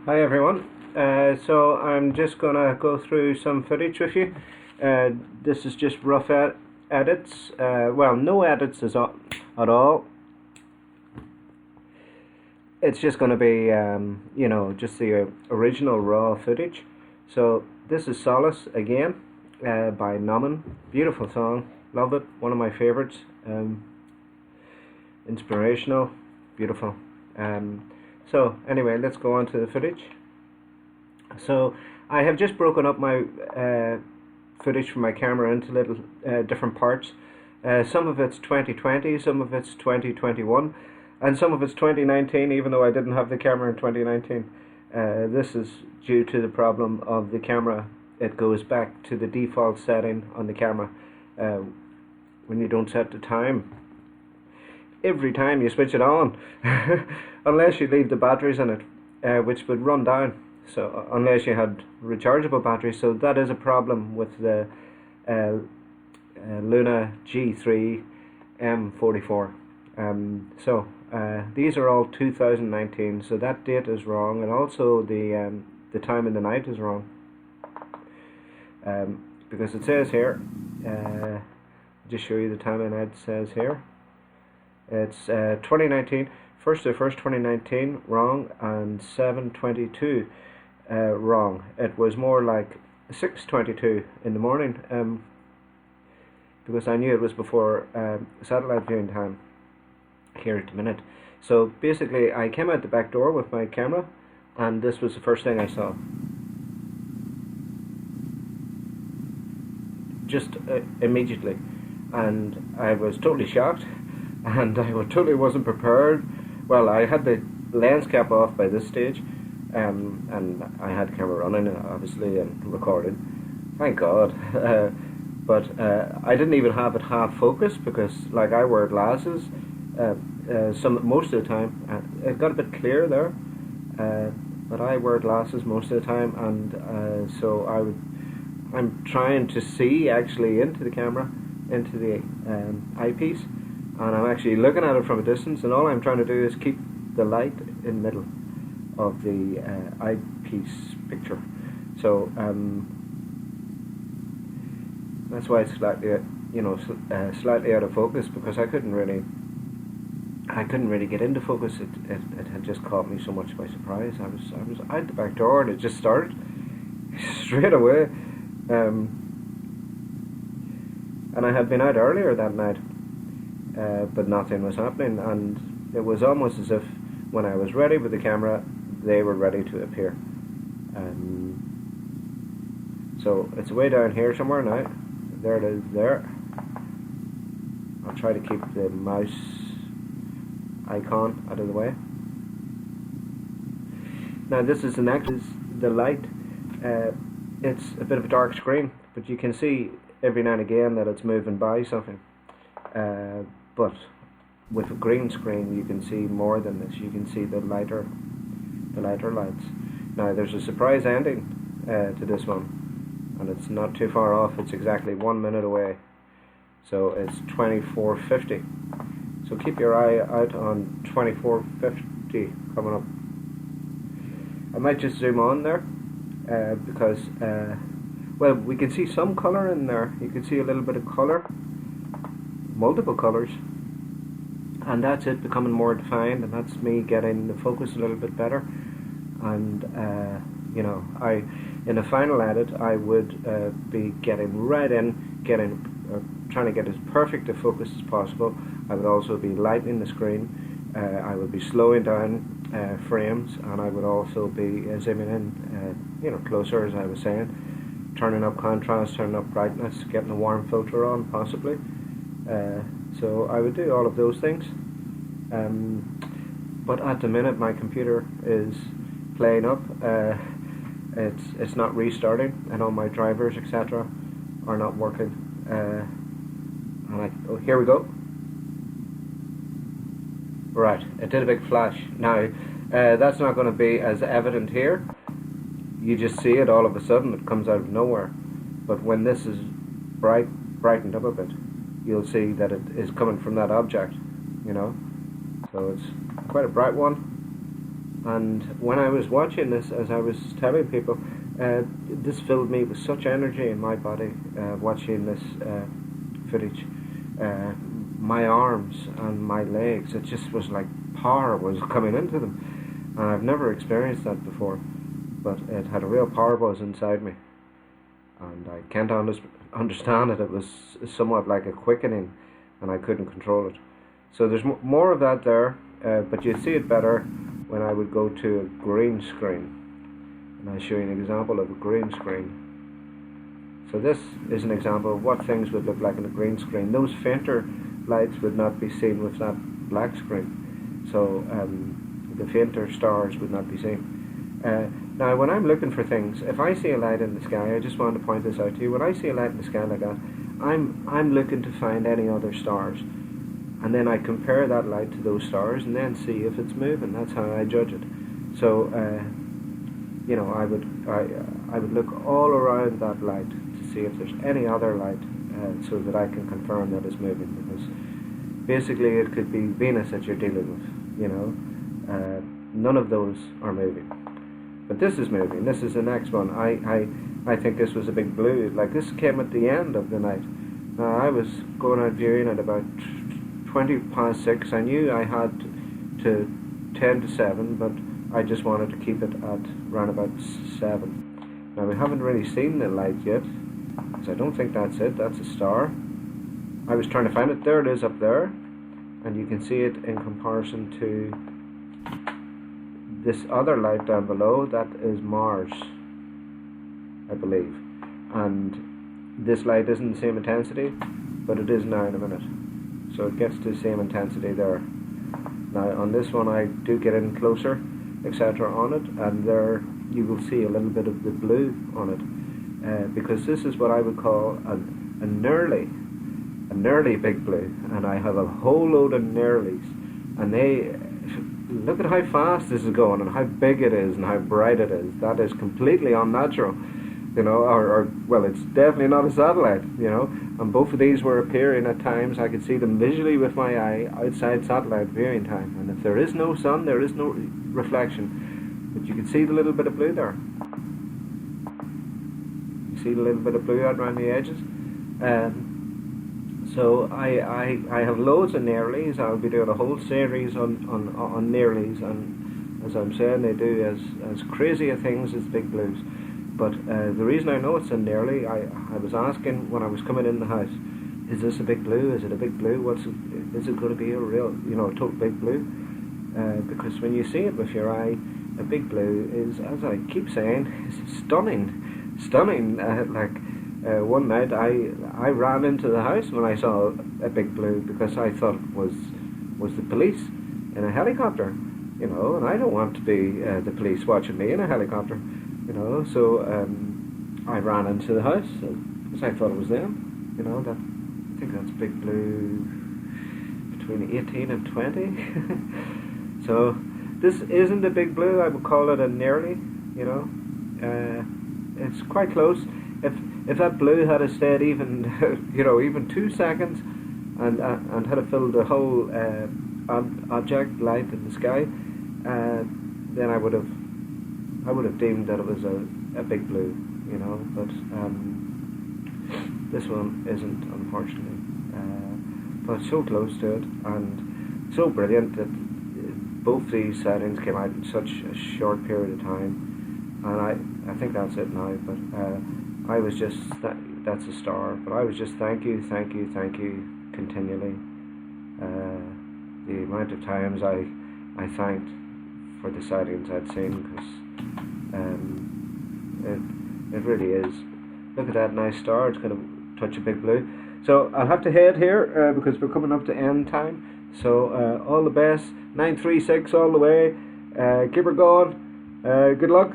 Hi everyone. So I'm just gonna go through some footage with you. This is just rough edits. Well, no edits at all. It's just gonna be, just the original raw footage. So this is Solace again, by Naman. Beautiful song. Love it. One of my favorites. Inspirational. Beautiful. So anyway, let's go on to the footage. So I have just broken up my footage from my camera into little different parts. Some of it's 2020, some of it's 2021, and some of it's 2019, even though I didn't have the camera in 2019. This is due to the problem of the camera. It goes back to the default setting on the camera when you don't set the time. Every time you switch it on, unless you leave the batteries in it, which would run down. So unless you had rechargeable batteries, so that is a problem with the Luna G3 M44. These are all 2019, so that date is wrong, and also the time in the night is wrong, because it says here. Just show you the time in the night. It says here. It's 2019, 1st to 1st 2019, wrong, and 7:22 wrong. It was more like 6:22 in the morning, because I knew it was before satellite viewing time here at the minute. So basically I came out the back door with my camera, and this was the first thing I saw. Just immediately, and I was totally shocked. And I totally wasn't prepared. Well, I had the lens cap off by this stage, and I had the camera running, obviously, and recording. Thank God. But I didn't even have it half focused, because, like, I wear glasses most of the time. It got a bit clear there, but I wear glasses most of the time, and so I'm trying to see actually into the camera, into the eyepiece. And I'm actually looking at it from a distance, and all I'm trying to do is keep the light in the middle of the eyepiece picture. So that's why it's slightly, slightly out of focus, because I couldn't really get into focus. It had just caught me so much by surprise. I was out the back door, and it just started straight away. And I had been out earlier that night. But nothing was happening, and it was almost as if when I was ready with the camera, they were ready to appear. So it's way down here somewhere now. There it is there. I'll try to keep the mouse icon out of the way. Now this is the light. It's a bit of a dark screen, but you can see every now and again that it's moving by something. But with a green screen you can see more than this. You can see the lighter lights. Now there's a surprise ending to this one, and it's not too far off. It's exactly 1 minute away, so it's 24:50. So keep your eye out on 24:50 coming up. I might just zoom on there because well, we can see some colour in there. You can see a little bit of colour, multiple colours, and that's it becoming more defined, and that's me getting the focus a little bit better. And in a final edit I would be getting right in, trying to get as perfect a focus as possible. I would also be lightening the screen. I would be slowing down frames, and I would also be zooming in closer, as I was saying, turning up contrast, turning up brightness, getting a warm filter on possibly. So I would do all of those things, but at the minute my computer is playing up. It's not restarting, and all my drivers etc. are not working. Here we go. Right, it did a big flash. Now that's not going to be as evident here. You just see it all of a sudden. It comes out of nowhere. But when this is brightened up a bit, you'll see that it is coming from that object, So it's quite a bright one, And when I was watching this, as I was telling people, this filled me with such energy in my body, watching this footage. My arms and my legs, it just was like power was coming into them. And I've never experienced that before, but it had a real power buzz inside me. And I can't understand it. It was somewhat like a quickening, and I couldn't control it. So there's more of that there, but you'd see it better when I would go to a green screen. And I'll show you an example of a green screen. So this is an example of what things would look like on a green screen. Those fainter lights would not be seen with that black screen. So the fainter stars would not be seen. Now when I'm looking for things, if I see a light in the sky, I just want to point this out to you, when I see a light in the sky like that, I'm looking to find any other stars. And then I compare that light to those stars and then see if it's moving. That's how I judge it. So you know, I would look all around that light to see if there's any other light, so that I can confirm that it's moving. Because basically it could be Venus that you're dealing with, you know. None of those are moving, but this is moving. This is the next one. I think this was a big blue. Like, this came at the end of the night. Now I was going out viewing at about 6:20. I knew I had to 10 to 7, but I just wanted to keep it at around about 7. Now we haven't really seen the light yet, because I don't think that's it. That's a star. I was trying to find it. There it is up there, and you can see it in comparison to this other light down below. That is Mars, I believe. And this light isn't the same intensity, but it is now in a minute. So it gets to the same intensity there. Now on this one I do get in closer, etc. on it, and there you will see a little bit of the blue on it, because this is what I would call a nearly big blue, and I have a whole load of nearlies, and they look at how fast this is going and how big it is and how bright it is. That is completely unnatural, you know, or well, it's definitely not a satellite, you know. And both of these were appearing at times. I could see them visually with my eye outside satellite viewing time, and if there is no sun, there is no reflection, but you can see the little bit of blue there. You see the little bit of blue out around the edges. So I have loads of nearlies. I'll be doing a whole series on nearlies, and as I'm saying, they do as crazy a things as big blues. But the reason I know it's a nearly, I was asking when I was coming in the house, is this a big blue? Is it a big blue? Is it going to be a real, you know, a total big blue? Because when you see it with your eye, a big blue is, as I keep saying, is stunning. One night I ran into the house when I saw a big blue, because I thought it was the police in a helicopter, you know, and I don't want to be the police watching me in a helicopter, you know. So I ran into the house because I thought it was them, you know. I think that's big blue between 18 and 20. So this isn't a big blue. I would call it a nearly, you know. It's quite close. If that blue had stayed even, you know, even 2 seconds, and had filled the whole object light in the sky, then I would have deemed that it was a big blue, you know. But this one isn't, unfortunately. But so close to it, and so brilliant that both these sightings came out in such a short period of time, and I think that's it now. But I was just, that's a star, but I was just thank you continually. The amount of times I thanked for the sightings I'd seen, because it really is. Look at that nice star. It's going to touch a big blue. So I'll have to head here because we're coming up to end time. So all the best. 936 all the way. Keep her going. Good luck.